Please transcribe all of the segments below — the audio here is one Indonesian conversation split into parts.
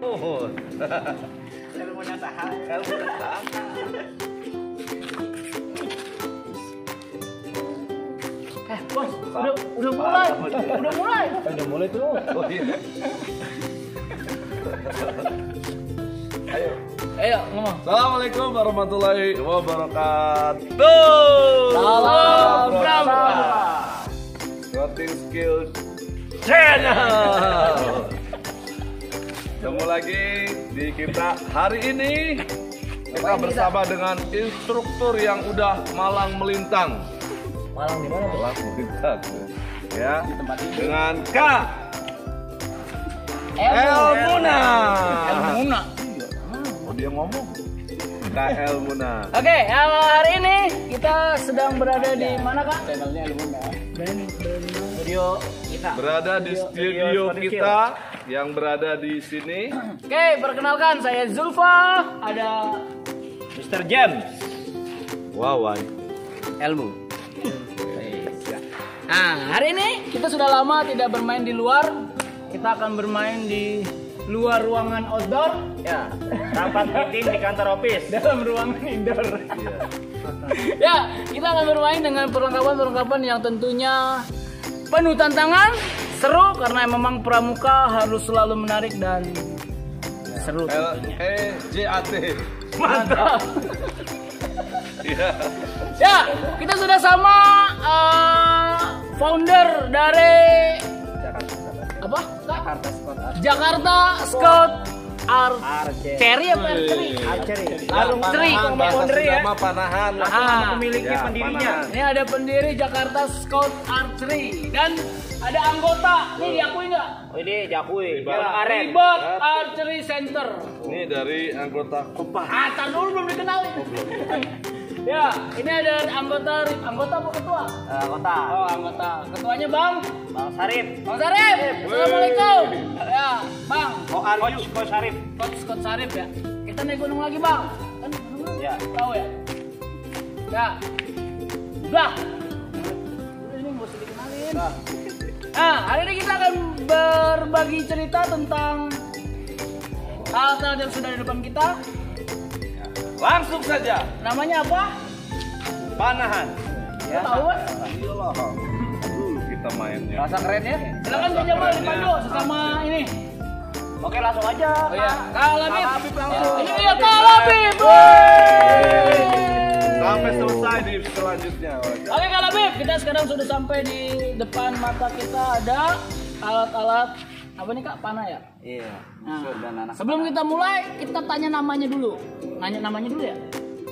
Oh. Ilmunya saham. Bos, udah mulai. Udah mulai tuh. Oh iya. Ayo ngomong. Assalamualaikum warahmatullahi wabarakatuh. Salam Pramuka. Sporting Skills Channel. Ketemu lagi di kita hari ini. Kita bersama dengan instruktur yang udah malang melintang. Malang di mana? Malang melintang. Ya. Dengan Kak Elmuna. Elmuna. Oh dia ngomong. Kak Elmuna. Oke, hari ini kita sedang berada di mana Kak? Channelnya Ilmunya. Studio kita. Berada di studio kita yang berada di sini. Oke, perkenalkan saya Zulfa, ada Mr. James. Wawan. Ilmu. Nah, hari ini kita sudah lama tidak bermain di luar. Kita akan bermain di luar ruangan outdoor. Ya. Rapat meeting di kantor office. Dalam ruangan indoor. Ya, kita akan bermain dengan perlengkapan-perlengkapan yang tentunya penuh tantangan, seru karena memang pramuka harus selalu menarik dan seru. LEJAT. Mantap. Iya. Ya, kita sudah sama founder dari apa? Jakarta Scout Archery apa Archery? Archery. Founder ya. Panahan. Memiliki Ya, pendirinya. panahan. Ini ada pendiri Jakarta Scout Archery dan ada anggota. Nih diakui nggak? Oh ini Jakui. Ribet Archery Center. Ini dari anggota Kopah. Tar dulu belum dikenalin. Ya, ini ada anggota apa ketua? Kota. Oh, anggota. Ketuanya Bang Sarip. Bang Sarip. Assalamualaikum. Ya, Bang. Coach Sarip. Coach Sarip ya. Kita naik gunung lagi, Bang. Kan gunung lagi? Ya. Tahu ya? Ya. Udah. Ini nggak usah dikenalin. Nah, hari ini kita akan berbagi cerita tentang hal-hal yang sudah di depan kita. Langsung saja. Namanya apa? Panahan. Ya. Tahu kan? Iyalah. Dulu kita mainnya. Rasa keren ya? Silakan Kak Jamal dipandu sesama ini. Oke langsung aja. Oh iya, Kak Labib. langsung. Ini dia Kak Labib. Sampai selesai di selanjutnya. Oke Kak Labib, kita sekarang sudah sampai di depan mata kita ada alat-alat apa nih Kak? Panah ya? Iya. Nah, sebelum kita mulai, kita tanya namanya dulu. Nanya namanya dulu ya?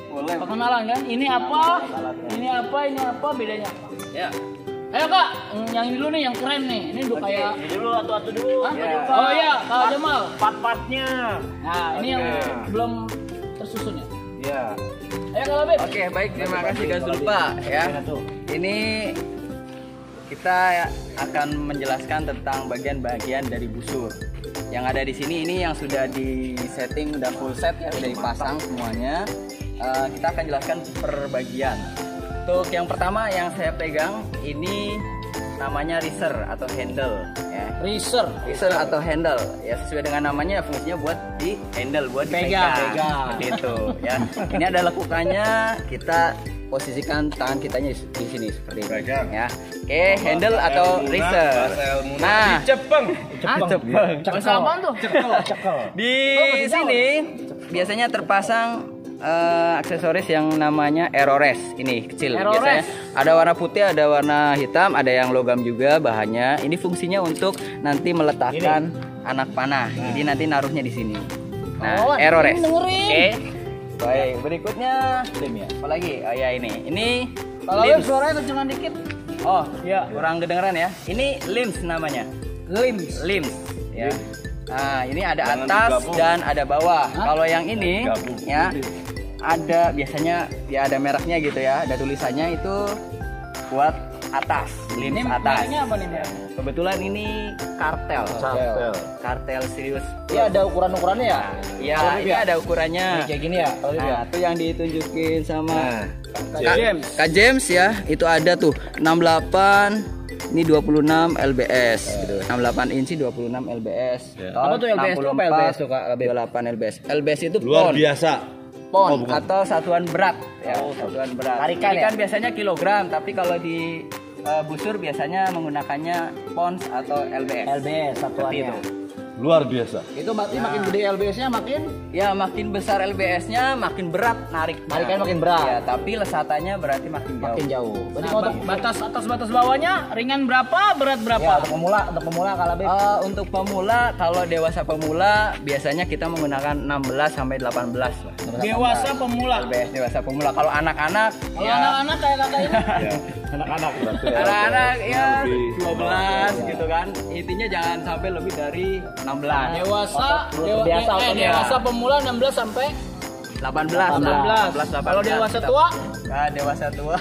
Boleh. Perkenalan kan? Ini apa? Ini apa? Ini apa? Bedanya apa? Ya. Ayo Kak, yang ini dulu nih, yang keren nih. Ini udah kayak... Ini dulu atu-atu dulu. Hah? Ya. Oh iya, Kak Jamal. Part-partnya. Nah, ini yang Oke. belum tersusun ya? Ya. Ayo Kak Labib. Oke, baik, terima kasih Kak Zulfa ya. Ini kita akan menjelaskan tentang bagian-bagian dari busur. Yang ada di sini ini yang sudah di setting, udah full set ya, udah dipasang semuanya. Kita akan jelaskan per bagian. Untuk yang pertama yang saya pegang ini namanya riser atau handle ya. Riser atau handle ya, sesuai dengan namanya fungsinya buat di handle, buat dipegang. Seperti itu ya. Ini ada lekukannya, kita posisikan tangan kitanya di sini seperti itu ya. Oke, handle atau riser. Nah, Jepang. Bahasa apaan tuh? di sini biasanya terpasang aksesoris yang namanya aerores. Ini kecil. Aerores. Biasanya ada warna putih, ada warna hitam, ada yang logam juga bahannya. Ini fungsinya untuk nanti meletakkan anak panah. Jadi nanti naruhnya di sini. Nah, aerores. Oke. Baik, berikutnya lim ya. Apalagi? Oh ya ini. Ini Kalau limbs. suaranya kencengan dikit. Oh, ya, kurang kedengeran ya. Ini limbs namanya. Limbs ya. Nah, ini ada Jangan atas digabung. dan ada bawah. Kalau yang ini Digabung. ya ada biasanya ya ada mereknya gitu ya. Ada tulisannya itu buat atas, limbs Ini atas. mereknya apa nih? Mbak? Kebetulan ini kartel. Kartel serius. Iya ada ukuran-ukurannya ya? Ya, ini ada ukurannya. Kayak gini ya? Kalau Nah, itu yang ditunjukin sama Nah, Kak James ya. Itu ada tuh 68 Ini 26 lbs gitu. 68 inci 26 lbs. Ya. Tol Apa tuh LBS tuh? Apa LBS tuh, Kak? 28 lbs. LBS itu Luar pon. biasa. Pon Oh, bukan. atau satuan berat ya, satuan berat. Tarikan Tarikan biasanya kilogram, tapi kalau di busur biasanya menggunakannya pons atau lbs. LBS Seperti satuannya. itu. Luar biasa. Itu berarti makin gede LBS-nya makin Ya makin besar LBS-nya makin berat narik. Tarikan makin berat. Ya, tapi lesatannya berarti makin jauh. Makin jauh. Berarti Nah, kalau untuk batas atas batas bawahnya ringan berapa, berat ya, berapa? untuk pemula kalau Beb. Untuk pemula, kalau dewasa pemula biasanya kita menggunakan 16 sampai 18 lah. Dewasa pemula. LBS dewasa pemula. Kalau anak-anak Kalau ya anak-anak kayak kakak ini, Ya. Anak-anak. anak-anak ya lebih 12 gitu kan. Intinya jangan sampai lebih dari 16. dewasa biasa ototnya. dewasa pemula 16 sampai 18. 18. Kalau dewasa tua, Nah, dewasa tua.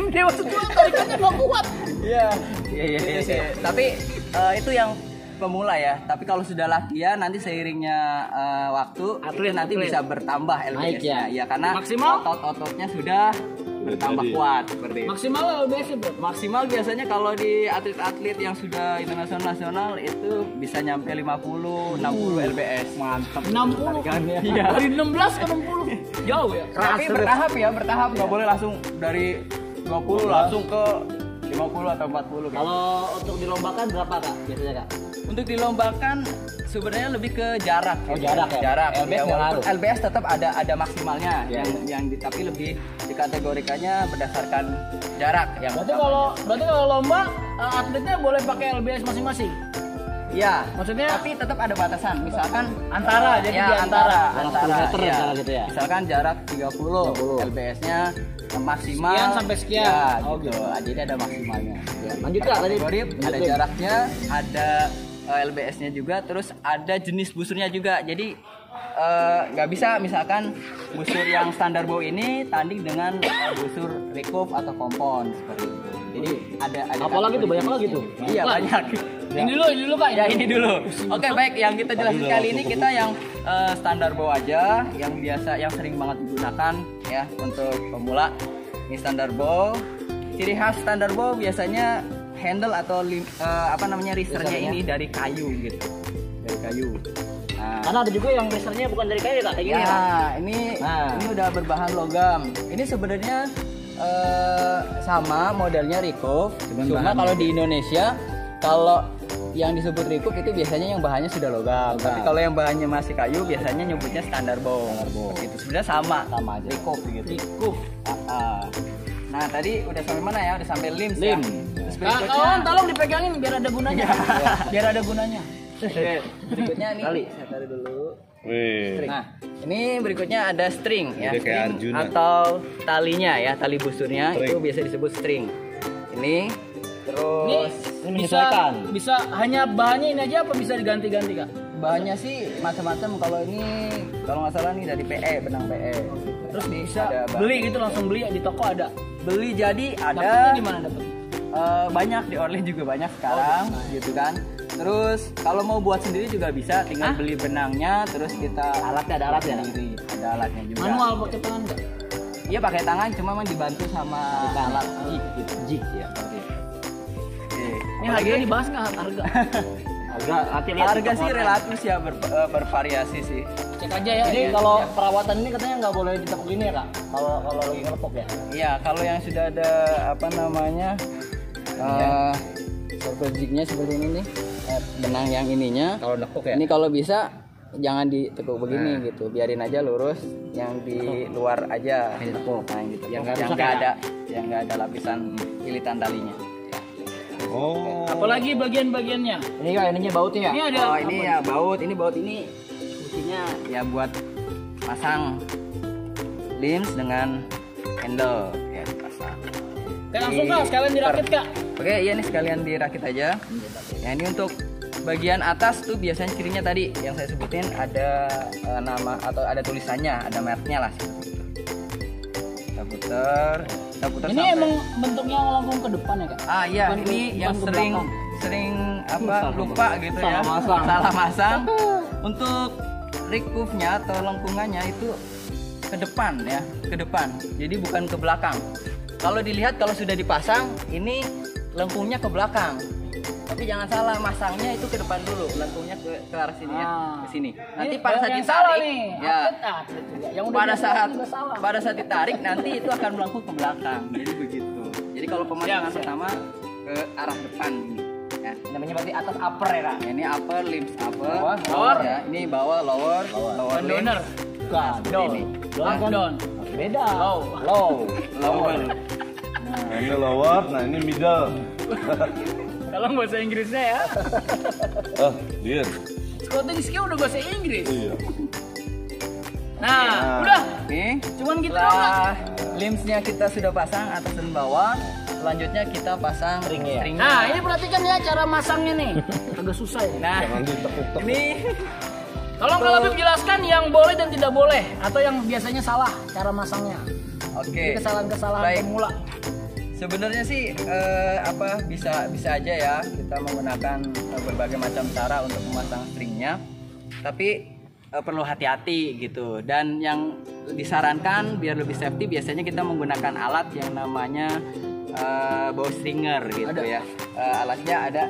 dewasa tua tarikannya nggak kuat. Iya. Iya. Tapi itu yang pemula ya. Tapi kalau sudah latihan nanti seiringnya waktu Atlet, itu nanti atlet. bisa bertambah Naik LBS-nya. Ya karena Maksimal? otot-ototnya sudah bertambah Jadi. kuat seperti itu. Maksimal LBS bro. Maksimal biasanya kalau di atlet-atlet yang sudah internasional nasional itu bisa nyampe 50 60 lbs. Mantap. 60 kan ya. Iya. Dari 16 ke 60. Jauh ya. Tapi bertahap ya, bertahap nggak boleh langsung dari 20 langsung ke 50 atau 40 gitu. Kalau untuk dilombakan berapa Kak biasanya Kak? Untuk dilombakan sebenarnya lebih ke jarak. Oh, jarak ya? Jarak. LBS Ya, nggak walaupun ngaruh? LBS tetap ada maksimalnya Ya, tapi lebih dikategorikannya berdasarkan jarak yang Berarti kalau lomba atletnya boleh pakai LBS masing-masing. ya, Maksudnya tapi tetap ada batasan. Misalkan antara, jadi ya, di antara. antara meter ya. misalnya gitu ya? Misalkan jarak 30. LBS-nya maksimal Sekian sampai sekian. Ya, Oh, gitu. Jadi ada maksimalnya. Ya. Lanjut Kak tadi. Kategori, ada Lanjut, Beb. jaraknya, ada LBS-nya juga, terus ada jenis busurnya juga. Jadi nggak bisa misalkan busur yang standar bow ini tanding dengan busur recurve atau kompon seperti itu. Jadi ada Apalagi tuh, banyak lagi tuh. Iya, Wah. banyak. Ini dulu Kak. Ya ini dulu. Oke baik, yang kita jelasin kali ini kita yang standar bow aja, yang biasa, yang sering banget digunakan ya untuk pemula. Ini standar bow. Ciri khas standar bow biasanya handle atau risernya ini dari kayu gitu, dari kayu. Nah, Karena ada juga yang racernya bukan dari kayu Kak, kayak gini ya. ya, ini Nah. ini udah berbahan logam. Ini sebenarnya sama modelnya recurve, cuma kalau di Indonesia kalau yang disebut recurve itu biasanya yang bahannya sudah logam. Tapi kalau yang bahannya masih kayu biasanya nyebutnya standar bow. Itu sebenarnya sama Sama aja. recurve gitu. Recurve. Nah, tadi udah sampai mana ya? Udah sampai limbs. Lim. Ya? Terus Kawan berikutnya, tolong dipegangin biar ada gunanya. Biar ada gunanya. Oke, berikutnya nih saya taruh dulu. Wih. Nah, ini berikutnya ada string ya, Ini kayak string Arjuna. atau talinya ya, tali busurnya String. itu biasa disebut string. Ini Ini terus bisa bisa hanya bahannya ini aja apa bisa diganti-ganti Kak? bahannya sih macam-macam. Kalau ini kalau nggak salah nih dari PE, benang PE. Terus Ini bisa ada bahan. beli gitu langsung beli di toko ada. Beli jadi Dapetnya ada di mana dapet? banyak di online juga banyak sekarang gitu kan. Terus kalau mau buat sendiri juga bisa, tinggal beli benangnya terus kita Alatnya, ada alatnya? sendiri. Ada alatnya juga. Manual pakai tangan enggak? Iya pakai tangan, cuma memang dibantu sama alat jig gitu. Jig ya. Oke. Ini harganya dibahas nggak harga? Harga nanti lihat Harga di sih toko relatif sih ya, bervariasi sih. Cek aja ya. Jadi Iya. kalau perawatan ini katanya nggak boleh ditekuk gini ya Kak? Kalau lagi ngelepok ya? Iya, kalau yang sudah ada apa namanya circle jignya seperti ini nih, benang yang ininya. Kalau nekuk ya? Ini kalau bisa jangan ditekuk begini gitu, biarin aja lurus, yang di luar aja. Ditekuk. Nah, yang ditekuk, Yang nggak yang rusak nggak ya? ada, yang nggak ada lapisan ilitan talinya. Oh. Apalagi bagian-bagiannya. Ini Kak, ininya bautnya ya? Ini ada Oh ini ya baut, ini fungsinya ya buat pasang limbs dengan handle ya dipasang. Kayak langsung Kak, sekalian dirakit Kak. Oke, iya nih sekalian dirakit aja. Ya ini untuk bagian atas tuh biasanya cirinya tadi yang saya sebutin ada nama atau ada tulisannya, ada mereknya lah. Kita putar Ini sampai- emang bentuknya melengkung ke depan ya Kak? Ah iya, Bukan ini ke- yang bukan ke sering belakang. lupa gitu ya. Salah masang. Untuk recurve-nya atau lengkungannya itu ke depan ya, ke depan. Jadi bukan ke belakang. Kalau dilihat kalau sudah dipasang ini lengkungnya ke belakang. Tapi jangan salah, masangnya itu ke depan dulu, lengkungnya ke arah sini ya, ke sini. Nanti Ini pada saat yang salah ditarik, nih. ya, Atlet juga. Yang udah pada biasa saat juga salah. pada saat ditarik nanti itu akan melengkung ke belakang. Jadi begitu. Jadi kalau pemasangan Siap. pertama ke arah depan ini. Ya. Namanya berarti atas upper ya kak. Ini upper limbs upper, Bawah, lower. ya. Ini bawah lower, lower limbs. Donor. Bukan. Seperti ini. Down. Beda. Low. Low. Lower. Nah, ini lower, nah ini middle. Kalau bahasa Inggrisnya ya. Lihat. Scouting skill udah bahasa Inggris. Iya. Nah, udah. Nih, Cuman gitu doang. setelah limbsnya kita sudah pasang atas dan bawah, selanjutnya kita pasang Stringnya. Nah, ini perhatikan ya cara masangnya nih. Agak susah ya. Nah, Jangan ditekuk-tekuk. ini Tolong Kak Labib jelaskan yang boleh dan tidak boleh atau yang biasanya salah cara masangnya. oke. Ini kesalahan-kesalahan Baik. pemula. Sebenarnya sih bisa aja ya kita menggunakan berbagai macam cara untuk memasang stringnya, tapi perlu hati-hati gitu. Dan yang disarankan biar lebih safety biasanya kita menggunakan alat yang namanya bow stringer gitu Ada. ya. Alatnya ada.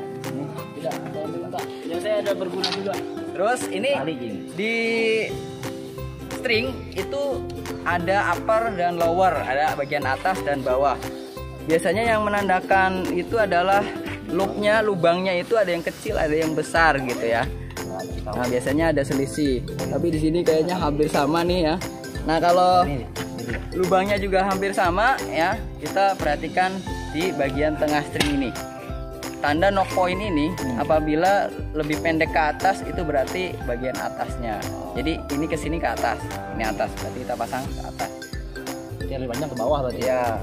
Tidak, saya ambil enggak. Yang saya ada berguna juga. Terus ini Tali gini. di string itu ada upper dan lower, ada bagian atas dan bawah. Biasanya yang menandakan itu adalah loopnya, lubangnya itu ada yang kecil, ada yang besar gitu ya. Nah biasanya ada selisih, tapi di sini kayaknya hampir sama nih ya. Nah kalau lubangnya juga hampir sama ya, kita perhatikan di bagian tengah string ini. Tanda knock point ini apabila lebih pendek ke atas itu berarti bagian atasnya. Jadi ini ke sini ke atas, ini atas, berarti kita pasang ke atas. Yang lebih panjang ke bawah berarti. Ya.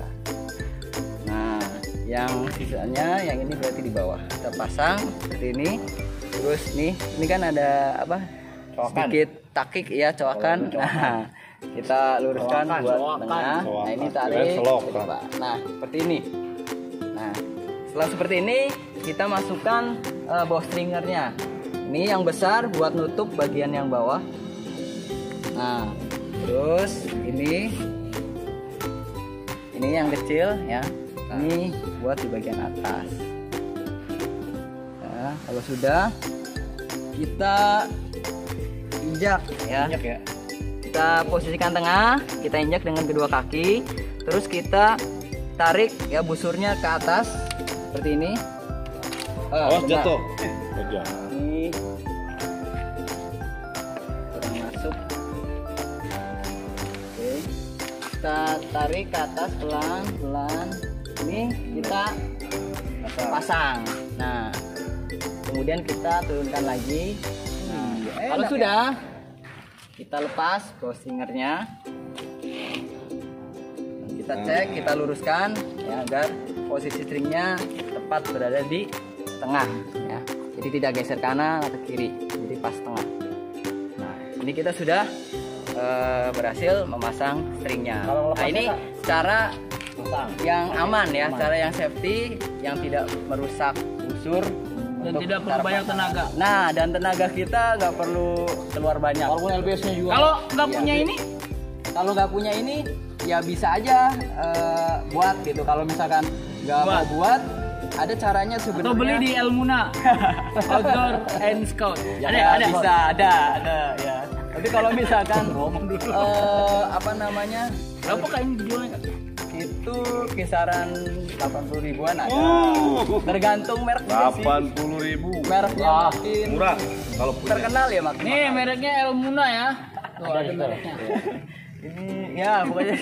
Nah, yang sisanya yang ini berarti di bawah. Kita pasang seperti ini. Terus nih, ini kan ada apa? Coakan. Sedikit takik ya, coakan. Nah, kita luruskan Coakan, buat coakan. tengah. Nah, ini Coakan. tarik. Selokan. Nah, seperti ini. Nah, setelah seperti ini kita masukkan bowstringernya. Ini yang besar buat nutup bagian yang bawah. Nah, terus ini yang kecil ya. Ini buat di bagian atas. Nah, kalau sudah kita injak ya. Banyak ya. Kita posisikan tengah, kita injak dengan kedua kaki, terus kita tarik ya busurnya ke atas seperti ini. Awas Coba. jatuh. Aja. Ini kurang masuk. Oke, kita tarik ke atas pelan-pelan. Ini kita pasang. Nah, kemudian kita turunkan lagi. Nah, kalau sudah, kita lepas bowstringernya. Kita cek, kita luruskan ya agar posisi stringnya tepat berada di tengah ya. Jadi tidak geser kanan atau kiri, jadi pas tengah. Nah, ini kita sudah berhasil memasang stringnya. Kalau Nah, lepasnya, ini Kak? cara Pasang. yang aman ya, Aman. cara yang safety, yang tidak merusak busur Dan untuk tidak perlu cara banyak pasang. tenaga. Nah, dan tenaga kita nggak perlu keluar banyak. Walaupun LBS-nya juga. Kalau nggak Iya, punya Bi. ini, Kalau nggak punya ini ya bisa aja buat gitu. Kalau misalkan nggak mau Buat. buat, ada caranya sebenarnya. atau beli di Elmuna Outdoor and Scout. Ya, Ada. bisa ada ya. Tapi kalau misalkan apa namanya Berapa kak ini dijualnya kak? itu kisaran 80 ribuan ada. Tergantung merek juga sih. 80.000. Mereknya makin Murah kalau punya. terkenal ya makin. Nih mahal. mereknya Elmuna ya. Tuh, ada gitu. mereknya. Ini ya pokoknya.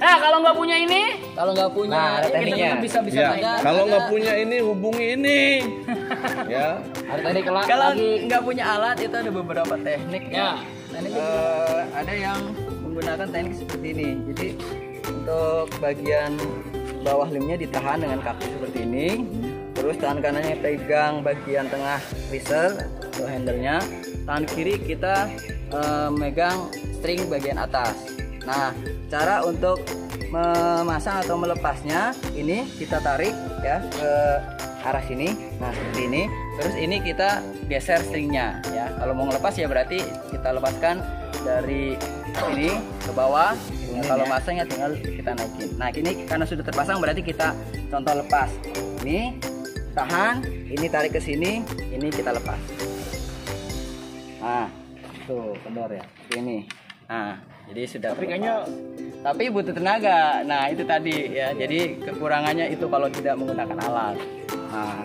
Nah kalau nggak punya ini, Kalau nggak punya Nah, ada kita tekniknya. tetap bisa Ya, naik. kalau Ada. nggak punya ini hubungi ini. Ya. Ada tadi kelak Kalau lagi. nggak punya alat itu ada beberapa teknik Ya. Teknik ada yang menggunakan teknik seperti ini. Jadi untuk bagian bawah limnya ditahan dengan kaki seperti ini. Terus tangan kanannya pegang bagian tengah riser atau handle-nya. Tangan kiri kita megang string bagian atas. Nah, cara untuk memasang atau melepasnya ini kita tarik ya ke arah sini. Nah, seperti ini. Terus ini kita geser stringnya ya. Kalau mau ngelepas ya berarti kita lepaskan dari sini ke bawah. Nah, kalau masangnya tinggal kita naikin. Nah ini karena sudah terpasang berarti kita contoh lepas. Ini tahan, ini tarik ke sini, ini kita lepas. Nah tuh kendor ya, ini. Nah jadi sudah. Tapi kayaknya tapi butuh tenaga. Nah itu tadi ya. Jadi kekurangannya itu kalau tidak menggunakan alat. Nah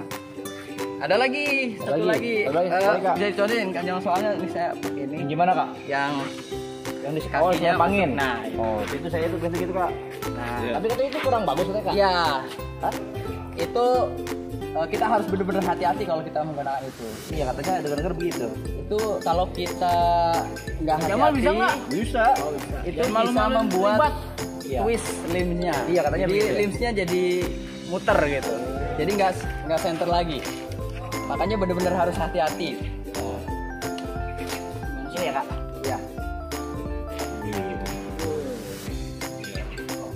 ada lagi satu lagi. Bisa dicobain kan, yang soalnya ini saya pakai ini. Gimana kak? Yang Yang di kakinya kakinya pangin. Nah, Oh itu saya itu ganti gitu kak. nah, Tapi katanya itu kurang bagus katanya kak. iya. Itu kita harus benar-benar hati-hati kalau kita menggunakan itu. Iya katanya dengar-dengar begitu. Itu kalau kita nggak Jamal hati-hati, bisa nggak? Bisa. itu Jangan bisa malu-maluin membuat ribet. Iya. twist limsnya. Iya, katanya jadi begitu. limsnya jadi muter gitu. Jadi nggak center lagi. Makanya benar-benar harus hati-hati. Ini ya kak. Iya.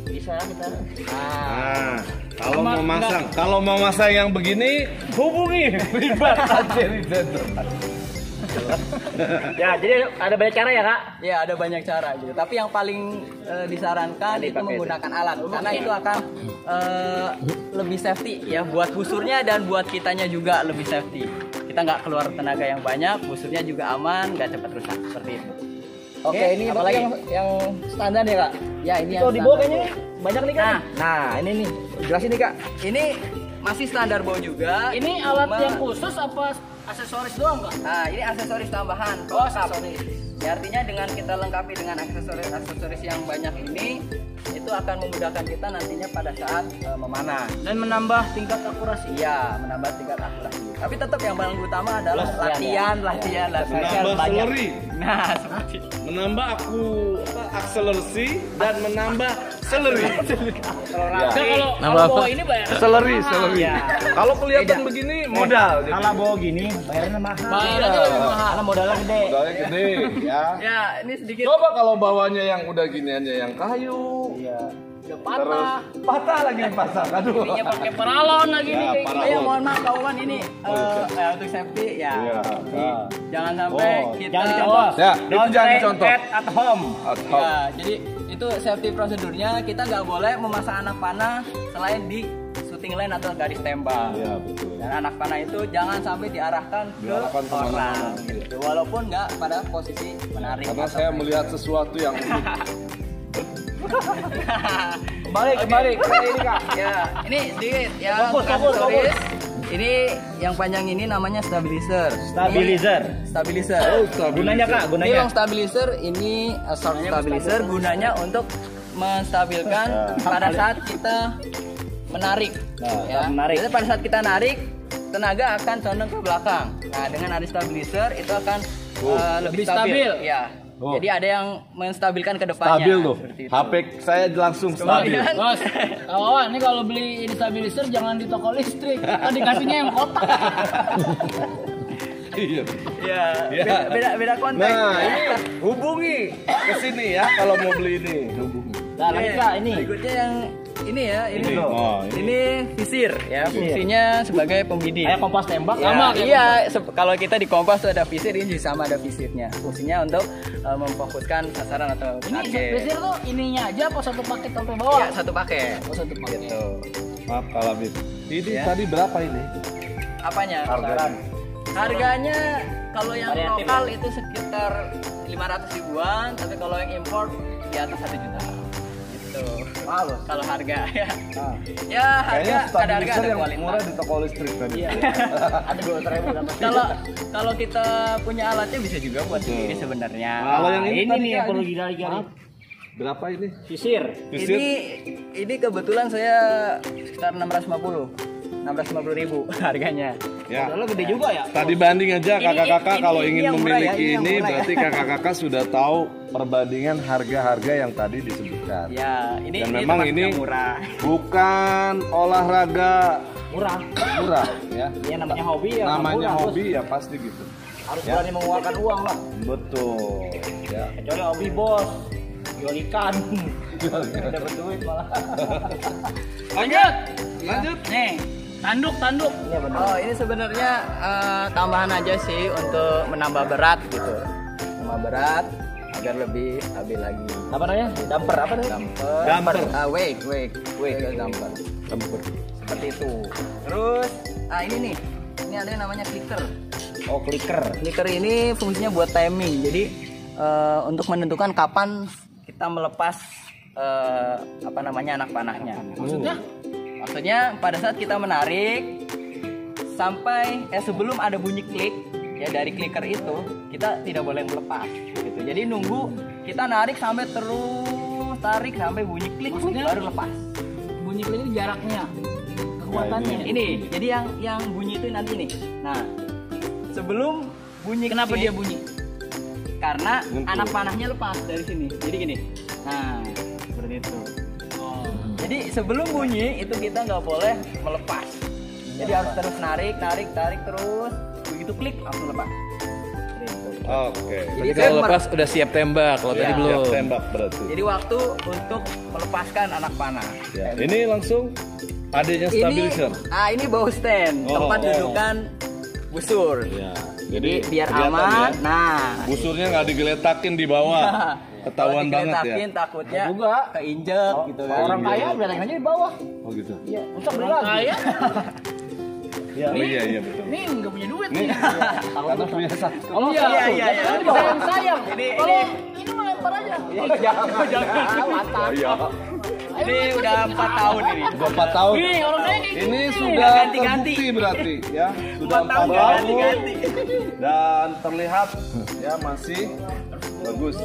Bisa kita. Nah, kalau mau masang yang begini hubungi Ribet aja Rizendo. Ya jadi ada banyak cara ya kak. Ya ada banyak cara gitu. Tapi yang paling disarankan itu menggunakan alat karena itu akan lebih safety ya buat busurnya dan buat kitanya juga lebih safety. Kita nggak keluar tenaga yang banyak, busurnya juga aman, nggak cepat rusak seperti itu. Oke, ini apalagi yang standar ya kak. ya ini Kalau yang di bawah standar. kayaknya banyak nih kak. Nah ini nih jelasin nih kak. Ini masih standar bow juga. Ini alat Cuma- yang khusus apa aksesoris doang kak? Nah, ini aksesoris tambahan. Oh, pelengkap. aksesoris. Ya, artinya dengan kita lengkapi dengan aksesoris yang banyak ini, itu akan memudahkan kita nantinya pada saat memanah. Dan menambah tingkat akurasi. Iya, menambah tingkat akurasi. Tapi tetap yang paling utama adalah Latihan, latihan. Menambah banyak. seleri, Nah, seperti menambah akselerasi dan menambah seleri. Nah, kalau bawa ini bayar. Seleri. Kalau kelihatan Beda. begini modal. jadi. Kalau bawa gini bayarnya mahal. Bayarnya lebih mahal. Karena modalnya gede. Modalnya gede ya. ya, ini sedikit Coba kalau bawanya yang udah giniannya yang kayu, Iya. Udah terus patah. patah lagi pasang. Aduh. Ininya pakai paralon lagi nih Ya, kayak paralon. gini. ya mohon maaf Pak Wawan ini untuk safety ya. Iya. Jangan sampai Oh, kita jangan dicontoh. Ya, itu jangan dicontoh. At home. Atau Ya, jadi itu safety prosedurnya kita nggak boleh memasang anak panah selain di shooting line atau garis tembak. ya betul. Dan anak panah itu jangan sampai diarahkan ke Diarahkan kemana-mana. orang, gitu. Walaupun nggak pada posisi menarik. Karena atau saya melihat sesuatu yang unik. Kembali ke ini kak. ya, ini sedikit ya. Fokus. aksesoris. Ini yang panjang ini namanya stabilizer. Stabilizer. Stabilizer. Gunanya kak, Ini gunanya. long stabilizer, ini short stabilizer gunanya untuk menstabilkan pada saat kita menarik. Nah, Ya. menarik. Jadi pada saat kita narik, tenaga akan condong ke belakang. Nah, dengan ada stabilizer itu akan lebih stabil. Ya. Oh. Jadi ada yang menstabilkan ke depannya. Stabil tuh. seperti itu. HP saya langsung stabil. Kemudian- Bos, kawan, ini kalau beli ini stabilizer jangan di toko listrik. Kan dikasihnya yang kotak. Iya. Ya, Ya. beda konteks. Nah, ini hubungi ke sini ya kalau mau beli ini. Hubungi. Nah, lanjut kak ini. Berikutnya yang ini ya, ini. Ini. Oh, ini. Ini visir ya, fungsinya sebagai pembidik. Kayak kompas tembak. Ya, Sama kayak iya, kalau kita di kompas tuh ada visir, ini juga sama ada visirnya. Fungsinya untuk memfokuskan sasaran atau Ini target. visir tuh ininya aja apa satu paket sampai bawah? Ya, satu paket. Oh, satu paket. Gitu. Maaf kalau Bib. Ini Ya. tadi berapa ini? Apanya? Harganya. Harganya kalau yang Variatif, lokal itu sekitar 500 ribuan, tapi kalau yang import di atas 1 juta. Gitu. Malu. Kalau harga ya. Nah, Ya, harga Kayaknya ada harga stabilizer ada yang kualitas. murah di toko listrik tadi. Iya. ada 200.000 dapat. Kalau kita punya alatnya bisa juga buat sendiri sebenarnya. Kalau yang ini tadi, nih yang Kak, perlu ini. digali-gali. Berapa ini? Sisir. Visir? Ini kebetulan saya sekitar 650.000 harganya. Ya. Modalnya gede juga ya. Tadi banding aja kakak-kakak ini- kalau ini ingin yang murah ya, memiliki ini yang ini murah ya. berarti kakak-kakak sudah tahu perbandingan harga-harga yang tadi disebutkan. Ya, ini Dan ini memang termasuk ini yang murah. bukan olahraga Murah. murah ya. Ini namanya hobi ya. Namanya murah, Bos. hobi ya pasti gitu. Harus Ya. berani mengeluarkan uang lah. Betul. Ya. Kecuali hobi bos. Jual ikan. Dapat duit malah. Lanjut. Lanjut. Nih, tanduk. Iya benar. Oh, ini sebenarnya tambahan aja sih untuk menambah berat gitu. Menambah berat. agar lebih stabil lagi. Apa namanya? Damper apa namanya? Damper. Wake damper. Seperti itu. Terus ini nih. Ini ada yang namanya clicker. Oh, clicker. Clicker ini fungsinya buat timing. Jadi untuk menentukan kapan kita melepas anak panahnya. Maksudnya pada saat kita menarik sampai sebelum ada bunyi klik ya dari clicker itu kita tidak boleh melepas gitu. Jadi nunggu kita narik sampai terus tarik sampai bunyi klik baru lepas. Bunyi klik ini jaraknya, kekuatannya. Ini jadi yang bunyi itu nanti nih. Nah, sebelum bunyi Kenapa klik, dia bunyi? karena anak panahnya lepas dari sini. Jadi gini. Nah, seperti itu. Jadi sebelum bunyi itu kita nggak boleh melepas. Jadi harus terus narik terus. Begitu klik langsung lepas. Oke. Jadi Kalau lepas udah siap tembak, kalau tadi belum. Siap tembak berarti. Jadi waktu untuk melepaskan anak panah. Ya. Ini langsung adanya stabilizer. Ini bow stand, tempat dudukan busur. Ya. Jadi biar kelihatan aman. ya. Nah, Busurnya nggak digeletakin di bawah. Ketahuan kalau banget ya. digeletakin takutnya Juga. keinjek gitu kan. Orang kaya udah aja di bawah. Oh gitu. Iya, untuk beli Orang lagi. kaya, Oh iya betul. nih nggak punya duit Nih, nih. karena punya satu. Oh, Iya. Sayang. Ini- Kalau ini mah lempar aja. Oh iya. Ini udah 4 tahun ini. Udah 4 tahun. Nih orang kaya kayak Ini gini. sudah ganti-ganti. terbukti berarti ya. Sudah 4 tahun nggak tahun ganti-ganti. dan terlihat ya masih bagus.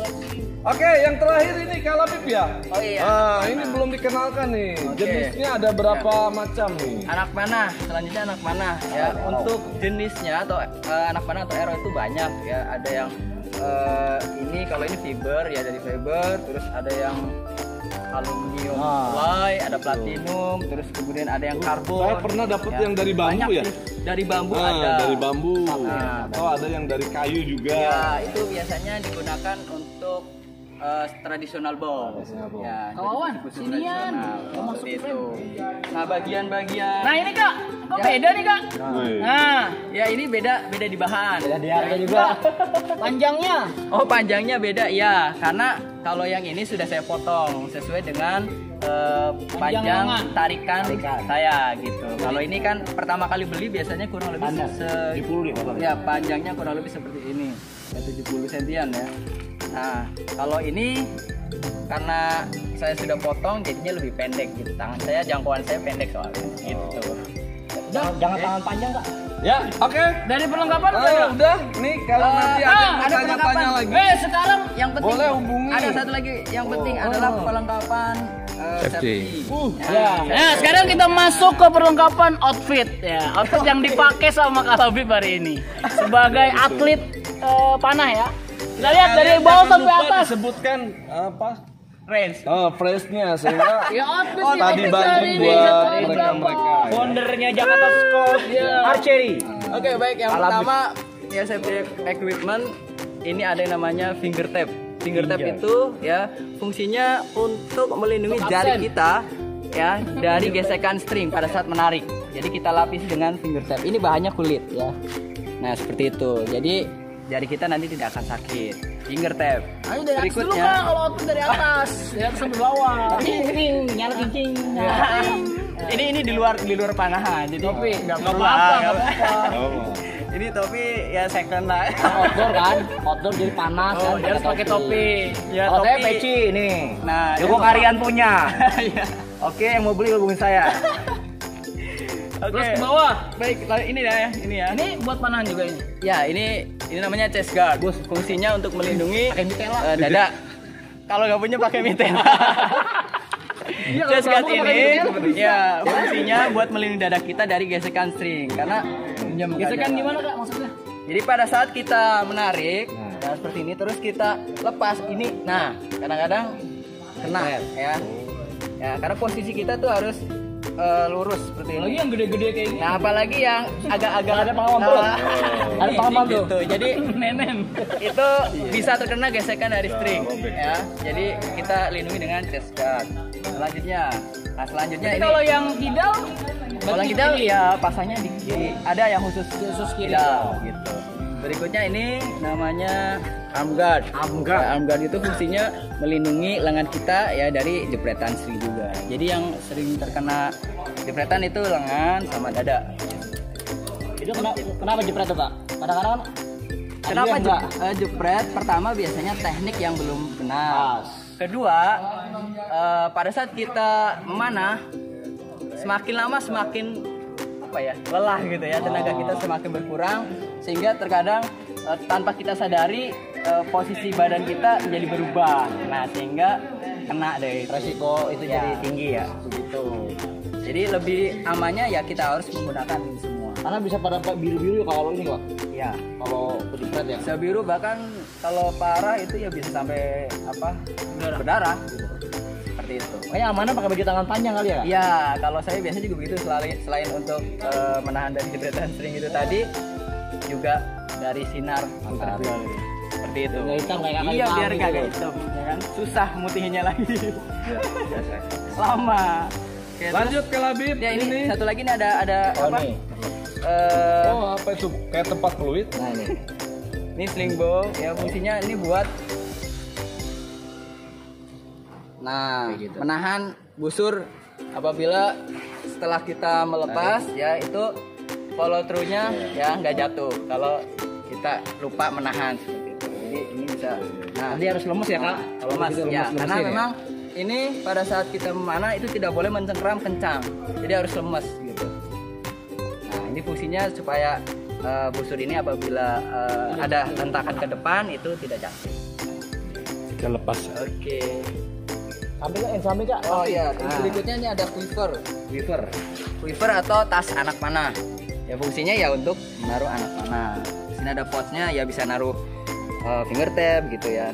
Oke, yang terakhir ini Kak Labib ya. Oh iya. Ini belum dikenalkan nih. Oke. Jenisnya ada berapa macam nih? Anak panah, selanjutnya anak panah ya. Untuk jenisnya atau anak panah atau arrow itu banyak ya. Ada yang ini kalau ini fiber ya dari fiber, terus ada yang aluminium alloy, ada platinum, terus kemudian ada yang karbon. Saya pernah dapat ya. yang dari bambu Banyak ya. sih. Dari bambu Nah, ada. dari bambu. Nah, Atau ada yang dari kayu juga. Ya, itu biasanya digunakan untuk tradisional bow. Ya, Kawan, jadi sinian. tradisional. Seperti itu. Nah, bagian-bagian. Nah ini kak, kok beda nih kak? Wih. Nah, Ya ini beda di bahan. Di harga juga. panjangnya. Oh panjangnya beda ya, karena kalau yang ini sudah saya potong sesuai dengan panjang lengan. tarikan saya gitu. Kalau ini kan pertama kali beli biasanya kurang lebih ya panjangnya kurang lebih seperti ini, ya 70 sentian ya. Nah kalau ini karena saya sudah potong jadinya lebih pendek gitu. Tangan saya jangkauan saya pendek soalnya gitu. Jangan tangan panjang, Kak. Ya, oke. Dari perlengkapan Udah, nih kalau nanti ada yang mau ada tanya-tanya perlengkapan. lagi. sekarang Yang penting Boleh hubungi. ada satu lagi yang penting adalah perlengkapan Safety. Ya. Nah, sekarang kita masuk ke perlengkapan outfit ya. Outfit yang dipakai sama Kak Labib hari ini sebagai atlet panah ya. Kita lihat dari bawah sampai atas. Disebutkan apa? Range. Fresh-nya sehingga Ya outfit tadi kita bantu hari ini buat satu mereka-mereka. ya. Foundernya Jakarta Scout Archery. Oke, baik. Yang pertama ya safety equipment ini ada yang namanya finger tape. Finger tape itu ya fungsinya untuk melindungi jari kita ya dari gesekan string pada saat menarik. Jadi kita lapisi dengan finger tape. Ini bahannya kulit ya. Nah, seperti itu. Jadi jari kita nanti tidak akan sakit. Finger tape. Ayo dari atas dulu Berikutnya. Kak, kalau outfit dari atas, dari atas sampai bawah. Cing, nyala cing. Ini di luar panahan. Jadi Topi, nggak perlu apa-apa, lah, nggak apa-apa. Oh. Ini topi ya second lah. Outdoor kan, outdoor jadi panas kan. Dia harus pakai topi. Ya, Oh, saya topi. peci ini. Nah, Joko Karyan punya. Iya. Oke, yang mau beli hubungin saya. Oke. Terus ke bawah. Baik, ini ya, ini ya. Ini buat panahan juga ini. Ya, ini namanya chest guard. Fungsinya untuk melindungi Pakai mitela. dada. Kalau nggak punya pakai mitela. Iya, Chest guard kalau pakai ini ya fungsinya buat melindungi dada kita dari gesekan string karena Gesekan gimana Kak maksudnya? Jadi pada saat kita menarik ya, seperti ini terus kita lepas ini. Nah, kadang-kadang kena ya. Ya, karena posisi kita tuh harus lurus seperti Lagi ini. yang gede-gede kayak gini. Nah, apalagi yang agak-agak Ada pengalaman tuh. Ada pengalaman tuh. gitu. Jadi Nenen. itu bisa terkena gesekan dari string ya. Jadi kita lindungi dengan chest guard. Selanjutnya, Jadi ini kalau yang kidal, kalau kita ya pasangnya di kiri. Ada yang khusus kiri. kidal, gitu. Berikutnya ini namanya arm guard. Arm guard. Arm guard itu fungsinya melindungi lengan kita ya dari jepretan string juga. Jadi yang sering terkena jepretan itu lengan sama dada. Itu kenapa jepret tuh Pak? Kadang-kadang Kenapa jepret? Pertama biasanya teknik yang belum benar. Kedua, pada saat kita memanah, semakin lama semakin apa ya, lelah gitu ya, tenaga kita semakin berkurang sehingga terkadang tanpa kita sadari posisi badan kita menjadi berubah. Nah, sehingga kena deh resiko itu jadi tinggi ya, begitu. Jadi lebih amannya ya kita harus menggunakan ini semua. karena bisa pada biru-biru kalau ini Pak. Ya, Kalau jepret ya. bisa biru, bahkan kalau parah itu ya bisa sampai apa? Berdarah gitu. Seperti itu. Makanya amanah pakai baju tangan panjang kali ya Kak? Ya, kalau saya biasanya juga begitu, selain untuk menahan dari jepretan string itu tadi, juga dari sinar matahari. Seperti itu. Nggak hitam kayak kakak Iya, hitam biar gitu. nggak hitam, ya kan? Susah mutihinnya lagi. Lama. Oke, Lanjut ke Labib. terus, ya ini satu lagi nih ada Oh apa? nih. Oh, apa itu? Kayak tempat fluid. Nah ini. Ini sling bow, ya fungsinya ini buat menahan busur apabila setelah kita melepas ya itu follow through-nya ya nggak jatuh kalau kita lupa menahan seperti itu. Jadi ini bisa Nanti harus lemes ya Kak? Kalau lemas gitu ya, lemes-lemesin karena memang ini pada saat kita memanah itu tidak boleh mencengkram kencang, jadi harus lemes gitu. Nah ini fungsinya supaya busur ini apabila ada hentakan ke depan itu tidak jatuh. Kita lepas. Oke. Samping Kak. Oh iya, terus berikutnya ini ada quiver. Quiver atau tas anak panah. Ya fungsinya ya untuk menaruh anak panah. Di sini ada pouchnya ya bisa naruh finger tab gitu ya.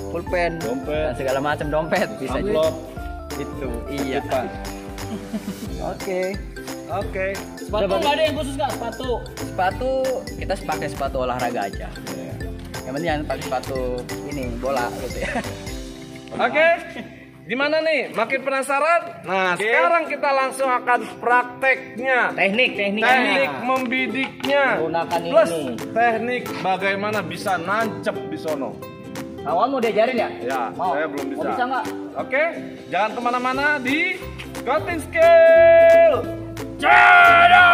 Pulpen, Dompet. dan segala macam dompet bisa Amplop. itu. Iya. Oke. Oke. Sepatu nggak ada yang khusus Kak? Sepatu kita pakai sepatu olahraga aja. Yang penting jangan pakai sepatu ini bola gitu ya. Oke. Gimana nih? Makin penasaran? Nah, sekarang kita langsung akan prakteknya. Tekniknya. Teknik membidiknya. Menggunakan Plus ini. teknik bagaimana bisa nancep di sono. Kawan mau diajarin ya? Ya, Mau? saya belum bisa. Mau bisa nggak? Oke, jangan kemana-mana di Scouting Skill. Jaya!